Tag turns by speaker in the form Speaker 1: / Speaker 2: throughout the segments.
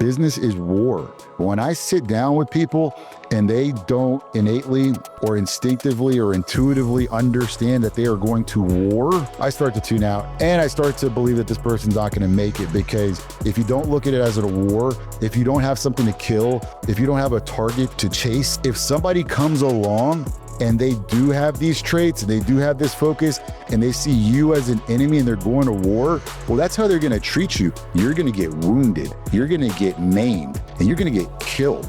Speaker 1: business is war. When I sit down with people and they don't innately or instinctively or intuitively understand that they are going to war, I start to tune out and I start to believe that this person's not going to make it, because if you don't look at it as a war, if you don't have something to kill, if you don't have a target to chase, if somebody comes along and they do have these traits, and they do have this focus, and they see you as an enemy and they're going to war, well, that's how they're going to treat you. You're going to get wounded, you're going to get maimed, and you're going to get killed.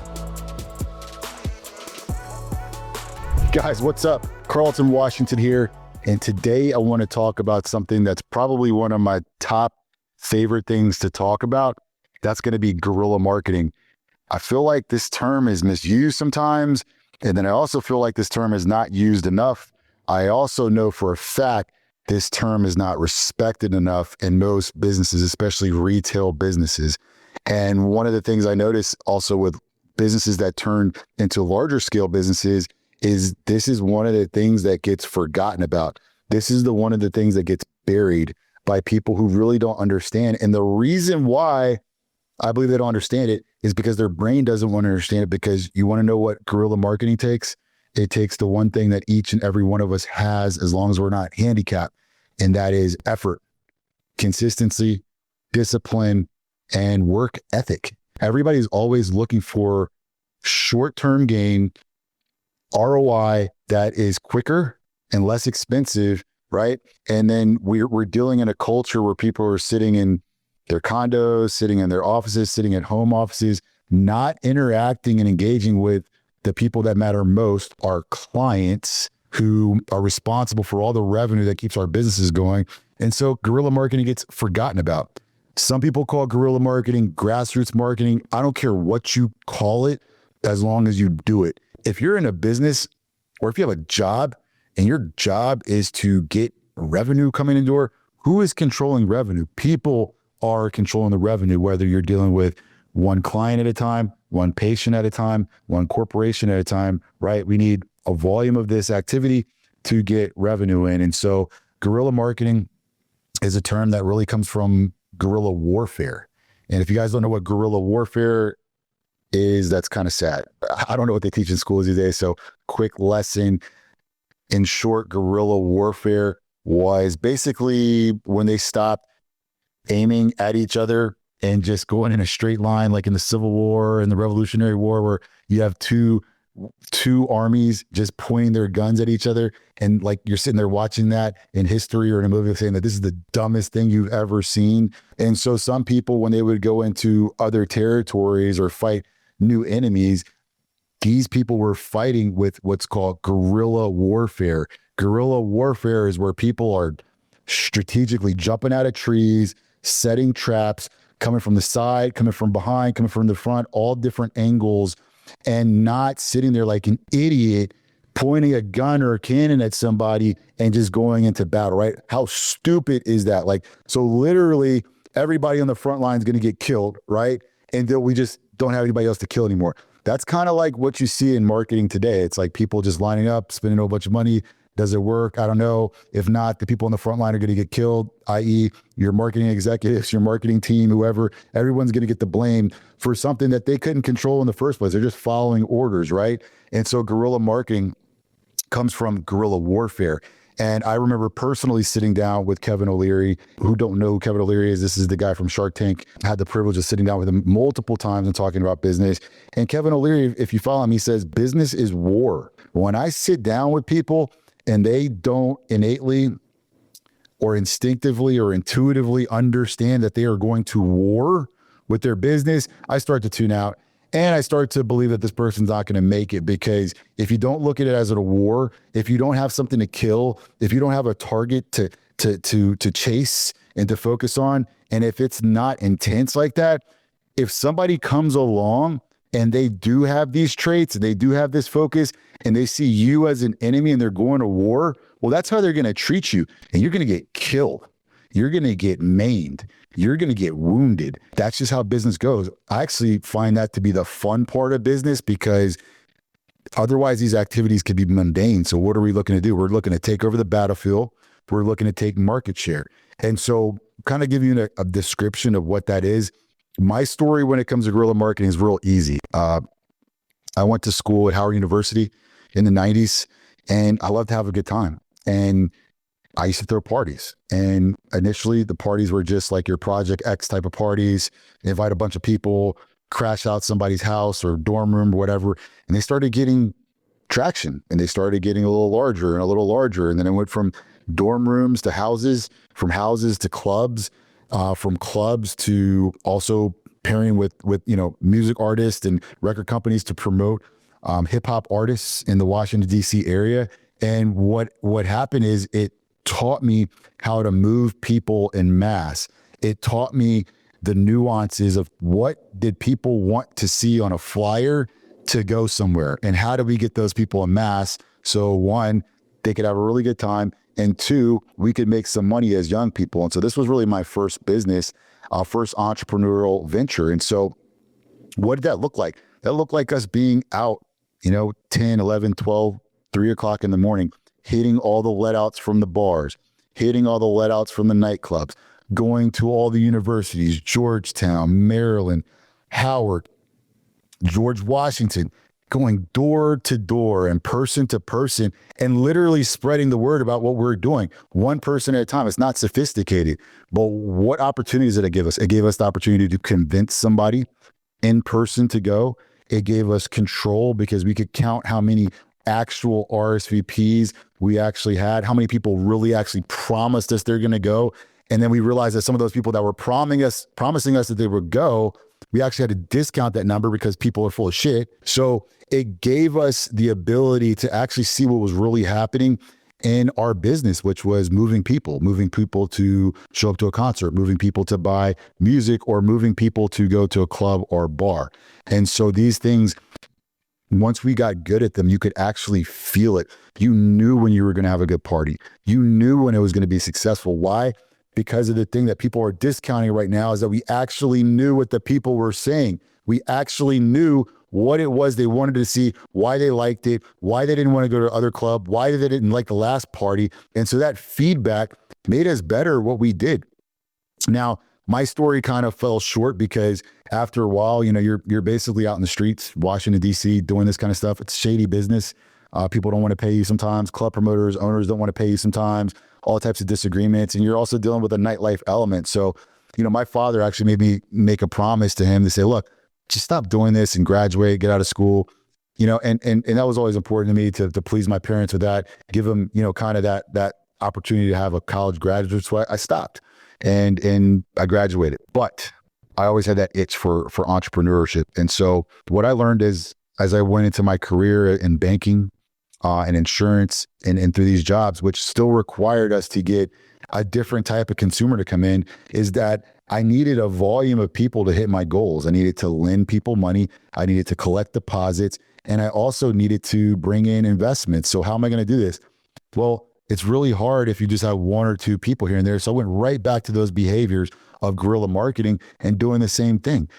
Speaker 1: Guys, what's up? Carlton Washington here. And today I want to talk about something that's probably one of my top favorite things to talk about. That's going to be guerrilla marketing. I feel like this term is misused sometimes. And then I also feel like this term is not used enough. I also know for a fact this term is not respected enough in most businesses, especially retail businesses. And one of the things I notice also with businesses that turn into larger scale businesses is this is one of the things that gets forgotten about. This is one of the things that gets buried by people who really don't understand. And the reason why I believe they don't understand it is because their brain doesn't want to understand it. Because you want to know what guerrilla marketing takes? It takes the one thing that each and every one of us has, as long as we're not handicapped, and that is effort, consistency, discipline, and work ethic. Everybody's always looking for short-term gain, ROI that is quicker and less expensive, right? And then we're dealing in a culture where people are sitting in their condos, sitting in their offices, sitting at home offices, not interacting and engaging with the people that matter most, our clients, who are responsible for all the revenue that keeps our businesses going. And so guerrilla marketing gets forgotten about. Some people call guerrilla marketing grassroots marketing. I don't care what you call it, as long as you do it. If you're in a business, or if you have a job and your job is to get revenue coming in the door, who is controlling revenue? People are controlling the revenue, whether you're dealing with one client at a time, one patient at a time, one corporation at a time, right? We need a volume of this activity to get revenue in. And so guerrilla marketing is a term that really comes from guerrilla warfare. And if you guys don't know what guerrilla warfare is, that's kind of sad. I don't know what they teach in schools these days. So quick lesson. In short, guerrilla warfare was basically when they stopped aiming at each other and just going in a straight line, like in the Civil War and the Revolutionary War, where you have two armies just pointing their guns at each other. And like you're sitting there watching that in history or in a movie saying that this is the dumbest thing you've ever seen. And so some people, when they would go into other territories or fight new enemies, these people were fighting with what's called guerrilla warfare. Guerrilla warfare is where people are strategically jumping out of trees, setting traps, coming from the side, coming from behind, coming from the front, all different angles, and not sitting there like an idiot pointing a gun or a cannon at somebody and just going into battle, right? How stupid is that? Like, so literally everybody on the front line is going to get killed, right? And then we just don't have anybody else to kill anymore. That's kind of like what you see in marketing today. It's like people just lining up, spending a whole bunch of money. Does it work? I don't know. If not, the people on the front line are going to get killed, i.e. your marketing executives, your marketing team, whoever, everyone's going to get the blame for something that they couldn't control in the first place. They're just following orders, right? And so guerrilla marketing comes from guerrilla warfare. And I remember personally sitting down with Kevin O'Leary. Who don't know who Kevin O'Leary is? This is the guy from Shark Tank. I had the privilege of sitting down with him multiple times and talking about business. And Kevin O'Leary, if you follow him, he says, business is war. When I sit down with people and they don't innately or instinctively or intuitively understand that they are going to war with their business, I start to tune out. And I start to believe that this person's not going to make it, because if you don't look at it as a war, if you don't have something to kill, if you don't have a target to chase and to focus on, and if it's not intense like that, if somebody comes along and they do have these traits, and they do have this focus, and they see you as an enemy and they're going to war, well, that's how they're going to treat you. And you're going to get killed. You're going to get maimed. You're going to get wounded. That's just how business goes. I actually find that to be the fun part of business, because otherwise these activities could be mundane. So what are we looking to do? We're looking to take over the battlefield. We're looking to take market share. And so kind of give you a description of what that is. My story when it comes to guerrilla marketing is real easy. I went to school at Howard University in the 90s, and I loved to have a good time. And I used to throw parties. And initially, the parties were just like your Project X type of parties. Invite a bunch of people, crash out somebody's house or dorm room or whatever. And they started getting traction, and they started getting a little larger and a little larger. And then it went from dorm rooms to houses, from houses to clubs, from clubs to also pairing with music artists and record companies to promote hip hop artists in the Washington D.C. area. And what happened is it taught me how to move people en masse. It taught me the nuances of what did people want to see on a flyer to go somewhere, and how do we get those people en masse so one, they could have a really good time, and two, we could make some money as young people. And so this was really my first business, first entrepreneurial venture. And so what did that look like? That looked like us being out, 10, 11, 12, 3 o'clock in the morning, hitting all the let outs from the bars, hitting all the let outs from the nightclubs, going to all the universities, Georgetown, Maryland, Howard, George Washington, going door to door and person to person and literally spreading the word about what we're doing, one person at a time. It's not sophisticated, but what opportunities did it give us? It gave us the opportunity to convince somebody in person to go. It gave us control because we could count how many actual RSVPs we actually had, how many people really actually promised us they're going to go. And then we realized that some of those people that were promising us that they would go, we actually had to discount that number because people are full of shit. So it gave us the ability to actually see what was really happening in our business, which was moving people to show up to a concert, moving people to buy music, or moving people to go to a club or bar. And so these things, once we got good at them, you could actually feel it. You knew when you were going to have a good party. You knew when it was going to be successful. Why? Because of the thing that people are discounting right now is that we actually knew what the people were saying. We actually knew what it was they wanted to see, why they liked it, why they didn't want to go to other club, why they didn't like the last party. And so that feedback made us better at what we did. Now, my story kind of fell short because after a while, you're basically out in the streets, Washington, D.C., doing this kind of stuff. It's shady business. People don't want to pay you sometimes. Club promoters, owners don't want to pay you sometimes. All types of disagreements. And you're also dealing with a nightlife element. So, my father actually made me make a promise to him to say, look, just stop doing this and graduate, get out of school. And that was always important to me to please my parents with that, give them, kind of that opportunity to have a college graduate. So I stopped and I graduated. But I always had that itch for entrepreneurship. And so what I learned is, as I went into my career in banking and insurance and through these jobs, which still required us to get a different type of consumer to come in, is that I needed a volume of people to hit my goals. I needed to lend people money. I needed to collect deposits. And I also needed to bring in investments. So how am I going to do this? Well, it's really hard if you just have one or two people here and there. So I went right back to those behaviors of guerrilla marketing and doing the same thing,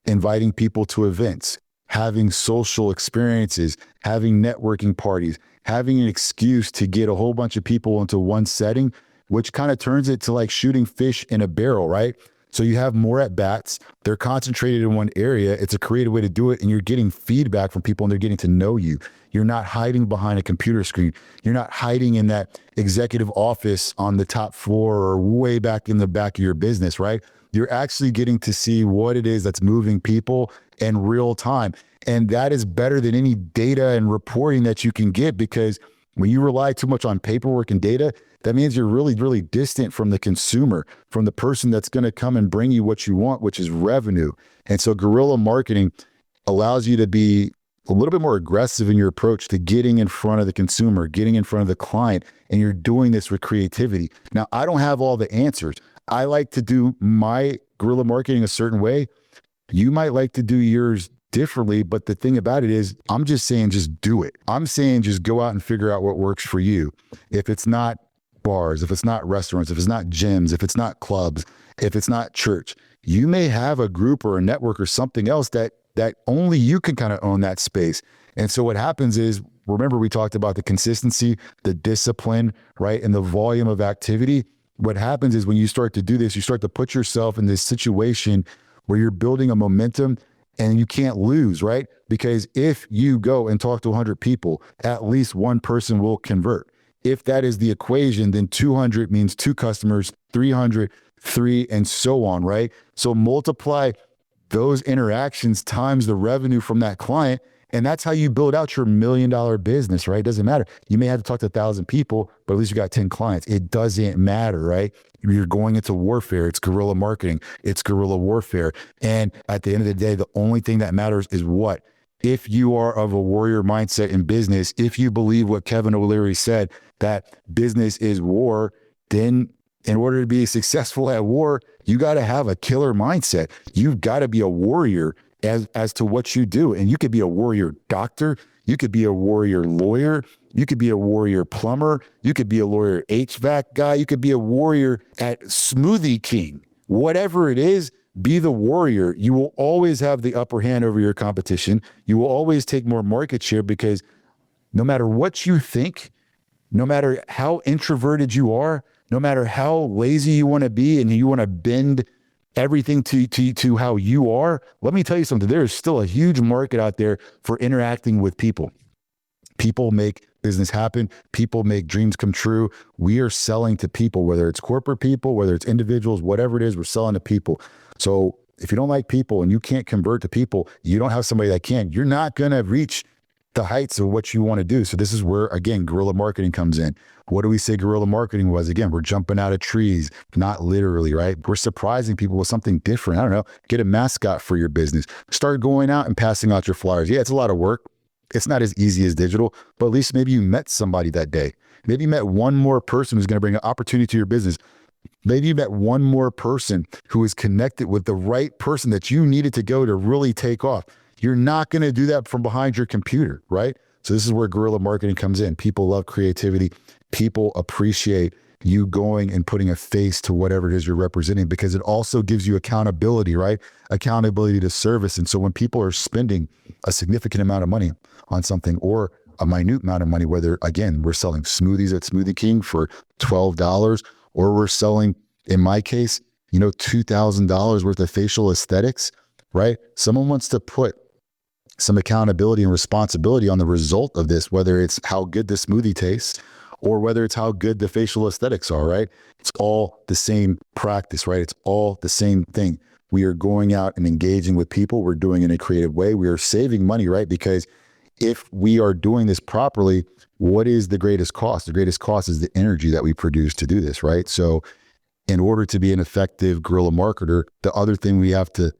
Speaker 1: inviting people to events, having social experiences, having networking parties, having an excuse to get a whole bunch of people into one setting, which kind of turns it to like shooting fish in a barrel, right? So you have more at bats. They're concentrated in one area. It's a creative way to do it. And you're getting feedback from people and they're getting to know you. You're not hiding behind a computer screen. You're not hiding in that executive office on the top floor or way back in the back of your business, right? You're actually getting to see what it is that's moving people in real time. And that is better than any data and reporting that you can get, because when you rely too much on paperwork and data, that means you're really, really distant from the consumer, from the person that's going to come and bring you what you want, which is revenue. And so guerrilla marketing allows you to be a little bit more aggressive in your approach to getting in front of the consumer, getting in front of the client, and you're doing this with creativity. Now, I don't have all the answers. I like to do my guerrilla marketing a certain way. You might like to do yours differently, but the thing about it is, I'm just saying, just do it. I'm saying, just go out and figure out what works for you. If it's not bars, if it's not restaurants, if it's not gyms, if it's not clubs, if it's not church, you may have a group or a network or something else that only you can kind of own that space. And so what happens is, remember we talked about the consistency, the discipline, right? And the volume of activity. What happens is when you start to do this, you start to put yourself in this situation where you're building a momentum and you can't lose, right? Because if you go and talk to 100 people, at least one person will convert. If that is the equation, then 200 means 2 customers, 300, 3, and so on, right? So multiply those interactions times the revenue from that client. And that's how you build out your $1 million business, right? It doesn't matter. You may have to talk to 1,000 people, but at least you got 10 clients. It doesn't matter, right? You're going into warfare. It's guerrilla marketing. It's guerrilla warfare. And at the end of the day, the only thing that matters is what? If you are of a warrior mindset in business, if you believe what Kevin O'Leary said, that business is war, then in order to be successful at war, you got to have a killer mindset. You've got to be a warrior as to what you do. And you could be a warrior doctor. You could be a warrior lawyer. You could be a warrior plumber. You could be a lawyer HVAC guy. You could be a warrior at Smoothie King. Whatever it is, be the warrior. You will always have the upper hand over your competition. You will always take more market share because no matter what you think, no matter how introverted you are, no matter how lazy you want to be and you want to bend everything to how you are, let me tell you something. There is still a huge market out there for interacting with people. People make business happen. People make dreams come true. We are selling to people, whether it's corporate people, whether it's individuals, whatever it is, we're selling to people. So if you don't like people and you can't convert to people, you don't have somebody that can, you're not going to reach the heights of what you want to do. So this is where, again, guerrilla marketing comes in. What do we say guerrilla marketing was? Again, we're jumping out of trees, not literally, right? We're surprising people with something different. I don't know, get a mascot for your business. Start going out and passing out your flyers. Yeah, it's a lot of work. It's not as easy as digital, but at least maybe you met somebody that day. Maybe you met one more person who's going to bring an opportunity to your business. Maybe you met one more person who is connected with the right person that you needed to go to really take off. You're not going to do that from behind your computer, right? So this is where guerrilla marketing comes in. People love creativity. People appreciate you going and putting a face to whatever it is you're representing because it also gives you accountability, right? Accountability to service. And so when people are spending a significant amount of money on something or a minute amount of money, whether, again, we're selling smoothies at Smoothie King for $12 or we're selling, in my case, $2,000 worth of facial aesthetics, right? Someone wants to put some accountability and responsibility on the result of this, whether it's how good the smoothie tastes or whether it's how good the facial aesthetics are, right? It's all the same practice, right? It's all the same thing. We are going out and engaging with people. We're doing it in a creative way. We are saving money, right? Because if we are doing this properly, what is the greatest cost? The greatest cost is the energy that we produce to do this, right? So in order to be an effective guerrilla marketer, the other thing we have to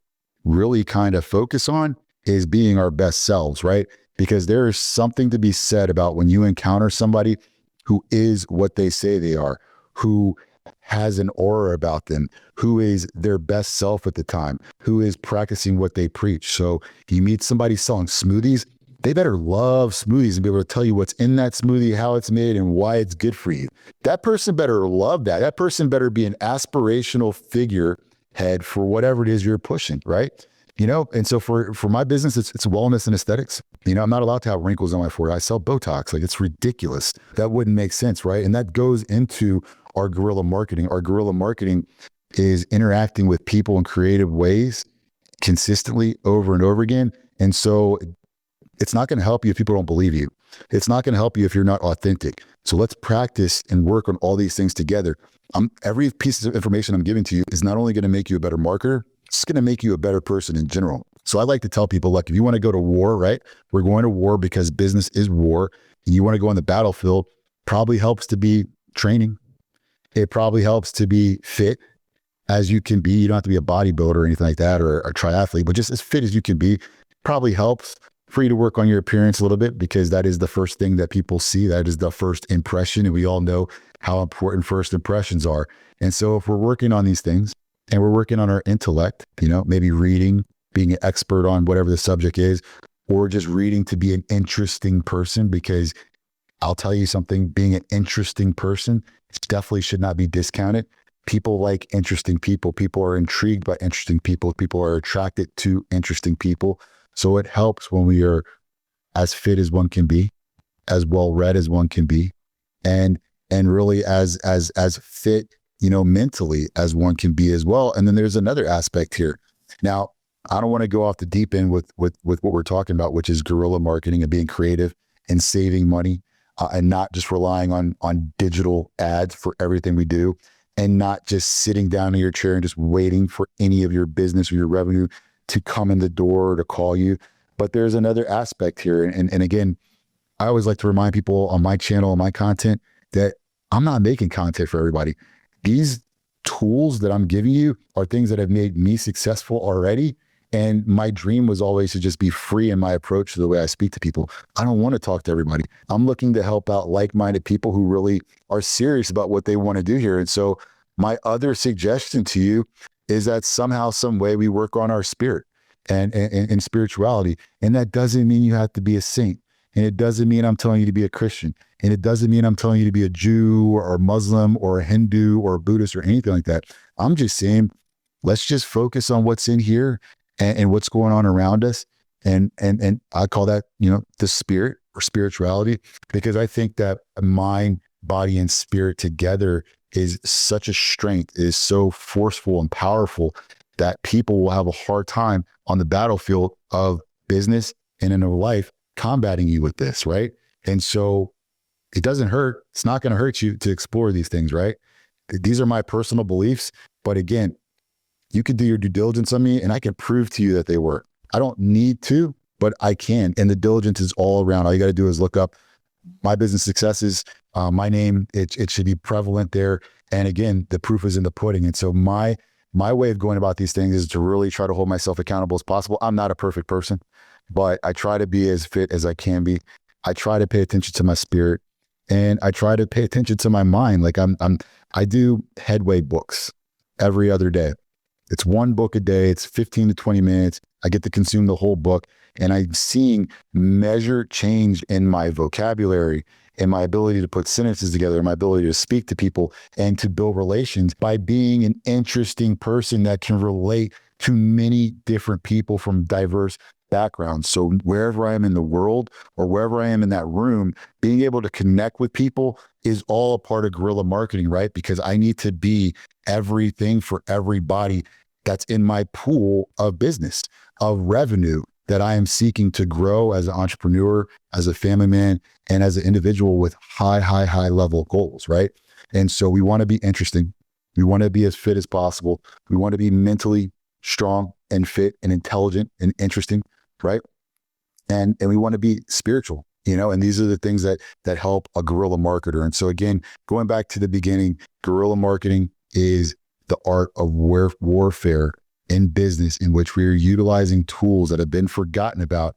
Speaker 1: really kind of focus on is being our best selves, right? Because there is something to be said about when you encounter somebody who is what they say they are, who has an aura about them, who is their best self at the time, who is practicing what they preach. So you meet somebody selling smoothies, they better love smoothies and be able to tell you what's in that smoothie, how it's made, and why it's good for you. That person better love that. That person better be an aspirational figurehead for whatever it is you're pushing, right? And so for my business, it's wellness and aesthetics. I'm not allowed to have wrinkles on my forehead. I sell Botox. Like, it's ridiculous. That wouldn't make sense, right? And that goes into our guerrilla marketing. Our guerrilla marketing is interacting with people in creative ways consistently over and over again. And so it's not going to help you if people don't believe you. It's not going to help you if you're not authentic. So let's practice and work on all these things together. Every piece of information I'm giving to you is not only going to make you a better marketer, it's going to make you a better person in general. So I like to tell people, look, if you want to go to war, right? We're going to war because business is war. And you want to go on the battlefield, probably helps to be training. It probably helps to be fit as you can be. You don't have to be a bodybuilder or anything like that, or a triathlete, but just as fit as you can be. Probably helps for you to work on your appearance a little bit because that is the first thing that people see. That is the first impression. And we all know how important first impressions are. And so if we're working on these things, and we're working on our intellect, maybe reading, being an expert on whatever the subject is, or just reading to be an interesting person, because I'll tell you something, being an interesting person definitely should not be discounted. People like interesting people. People are intrigued by interesting people. People are attracted to interesting people. So it helps when we are as fit as one can be, as well read as one can be, and really as fit mentally as one can be as well. And then there's another aspect here. Now, I don't want to go off the deep end with what we're talking about, which is guerrilla marketing and being creative and saving money, and not just relying on digital ads for everything we do, and not just sitting down in your chair and just waiting for any of your business or your revenue to come in the door or to call you. But there's another aspect here. And again, I always like to remind people on my channel, on my content, that I'm not making content for everybody. These tools that I'm giving you are things that have made me successful already. And my dream was always to just be free in my approach to the way I speak to people. I don't want to talk to everybody. I'm looking to help out like-minded people who really are serious about what they want to do here. And so my other suggestion to you is that somehow, some way we work on our spirit and spirituality. And that doesn't mean you have to be a saint. And it doesn't mean I'm telling you to be a Christian. And it doesn't mean I'm telling you to be a Jew or a Muslim or a Hindu or a Buddhist or anything like that. I'm just saying, let's just focus on what's in here and what's going on around us. And I call that, the spirit or spirituality, because I think that mind, body, and spirit together is such a strength, is so forceful and powerful that people will have a hard time on the battlefield of business and in their life combating you with this, right? And so it doesn't hurt. It's not going to hurt you to explore these things, right? These are my personal beliefs. But again, you could do your due diligence on me and I can prove to you that they work. I don't need to, but I can. And the diligence is all around. All you got to do is look up my business successes, my name. It should be prevalent there. And again, the proof is in the pudding. And so my way of going about these things is to really try to hold myself accountable as possible. I'm not a perfect person, but I try to be as fit as I can be. I try to pay attention to my spirit, and I try to pay attention to my mind. Like I do headway books every other day. It's one book a day. It's 15 to 20 minutes. I get to consume the whole book, and I'm seeing measured change in my vocabulary and my ability to put sentences together, my ability to speak to people and to build relations by being an interesting person that can relate to many different people from diverse backgrounds. So wherever I am in the world or wherever I am in that room, being able to connect with people is all a part of guerrilla marketing, right? Because I need to be everything for everybody that's in my pool of business, of revenue that I am seeking to grow as an entrepreneur, as a family man, and as an individual with high level goals, right? And so we want to be interesting. We want to be as fit as possible. We want to be mentally strong and fit and intelligent and interesting, right? And we want to be spiritual, and these are the things that help a guerrilla marketer. And so again, going back to the beginning, guerrilla marketing is the art of warfare in business, in which we are utilizing tools that have been forgotten about,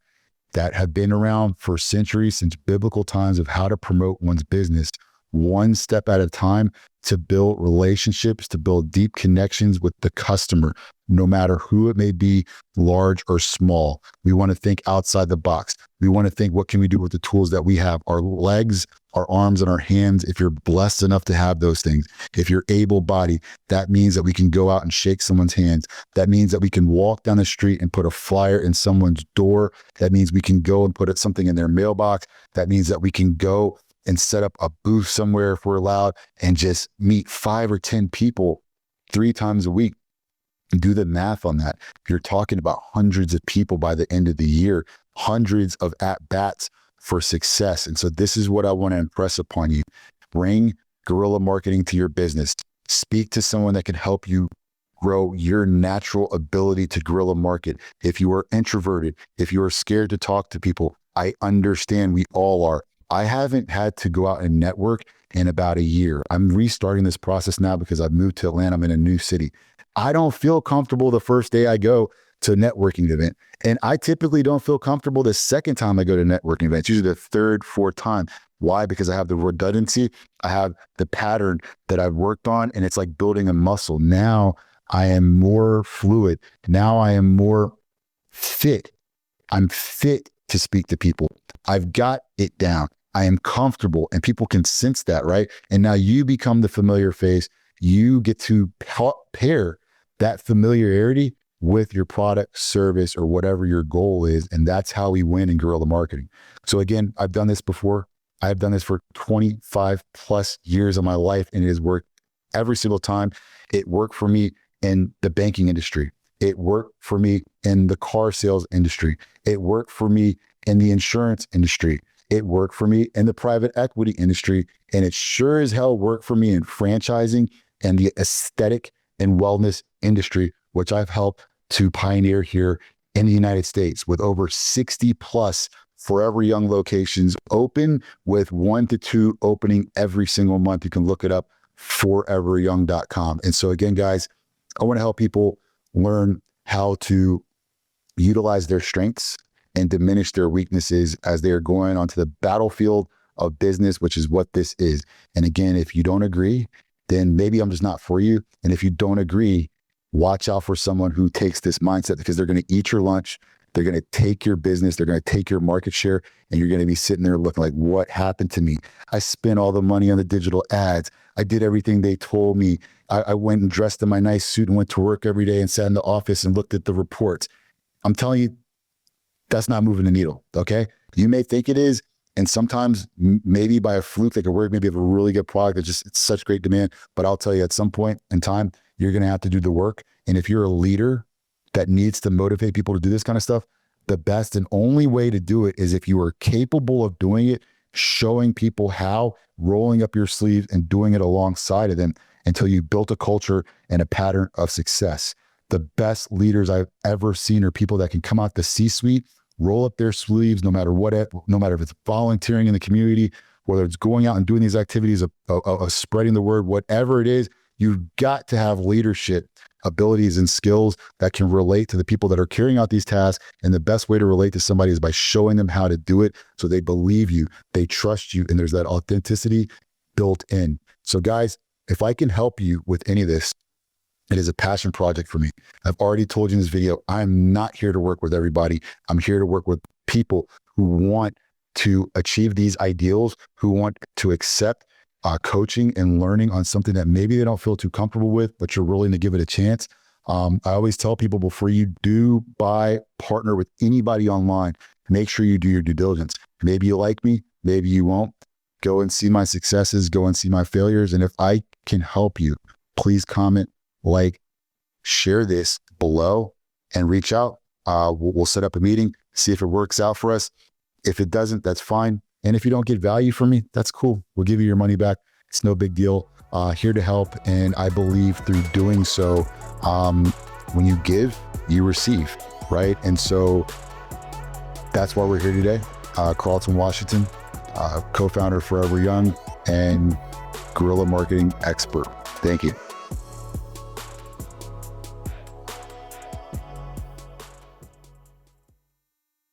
Speaker 1: that have been around for centuries, since biblical times, of how to promote one's business one step at a time, to build relationships, to build deep connections with the customer, no matter who it may be, large or small. We want to think outside the box. We want to think, what can we do with the tools that we have? Our legs, our arms, and our hands, if you're blessed enough to have those things. If you're able-bodied, that means that we can go out and shake someone's hands. That means that we can walk down the street and put a flyer in someone's door. That means we can go and put something in their mailbox. That means that we can go and set up a booth somewhere if we're allowed and just meet 5 or 10 people 3 times a week. Do the math on that. You're talking about hundreds of people by the end of the year, hundreds of at-bats for success. And so this is what I want to impress upon you. Bring guerrilla marketing to your business. Speak to someone that can help you grow your natural ability to guerrilla market. If you are introverted, if you are scared to talk to people, I understand, we all are. I haven't had to go out and network in about a year. I'm restarting this process now because I've moved to Atlanta. I'm in a new city. I don't feel comfortable the first day I go to a networking event. And I typically don't feel comfortable the second time I go to networking events, usually the third, fourth time. Why? Because I have the redundancy. I have the pattern that I've worked on, and it's like building a muscle. Now I am more fluid. Now I am more fit. I'm fit to speak to people. I've got it down. I am comfortable, and people can sense that, right? And now you become the familiar face. You get to pair that familiarity with your product, service, or whatever your goal is. And that's how we win in guerrilla marketing. So again, I've done this before. I've done this for 25 plus years of my life, and it has worked every single time. It worked for me in the banking industry. It worked for me in the car sales industry. It worked for me in the insurance industry. It worked for me in the private equity industry. And it sure as hell worked for me in franchising and the aesthetic and wellness industry, which I've helped to pioneer here in the United States with over 60 plus Forever Young locations open, with 1 to 2 opening every single month. You can look it up, foreveryoung.com. And so again, guys, I want to help people learn how to utilize their strengths and diminish their weaknesses as they are going onto the battlefield of business, which is what this is. And again, if you don't agree, then maybe I'm just not for you. And if you don't agree, watch out for someone who takes this mindset, because they're going to eat your lunch. They're going to take your business. They're going to take your market share. And you're going to be sitting there looking like, what happened to me? I spent all the money on the digital ads. I did everything they told me. I went and dressed in my nice suit and went to work every day and sat in the office and looked at the reports. I'm telling you, that's not moving the needle, okay? You may think it is, and sometimes maybe by a fluke they could work, maybe have a really good product that just, it's such great demand, but I'll tell you, at some point in time, you're gonna have to do the work. And if you're a leader that needs to motivate people to do this kind of stuff, the best and only way to do it is if you are capable of doing it, showing people how, rolling up your sleeves and doing it alongside of them until you built a culture and a pattern of success. The best leaders I've ever seen are people that can come out the C-suite, roll up their sleeves, no matter what, no matter if it's volunteering in the community, whether it's going out and doing these activities of spreading the word, whatever it is. You've got to have leadership abilities and skills that can relate to the people that are carrying out these tasks. And the best way to relate to somebody is by showing them how to do it, so they believe you, they trust you, and there's that authenticity built in. So guys, if I can help you with any of this, it is a passion project for me. I've already told you in this video, I'm not here to work with everybody. I'm here to work with people who want to achieve these ideals, who want to accept coaching and learning on something that maybe they don't feel too comfortable with, but you're willing to give it a chance. I always tell people, before you do partner with anybody online, make sure you do your due diligence. Maybe you like me, maybe you won't. Go and see my successes, go and see my failures. And if I can help you, please comment, like, share this below, and reach out. We'll set up a meeting, see if it works out for us. If it doesn't, that's fine. And if you don't get value from me, that's cool. We'll give you your money back. It's no big deal. Here to help. And I believe through doing so, when you give, you receive, right? And so that's why we're here today. Carlton Washington, co-founder of Forever Young and Guerrilla Marketing expert. Thank you.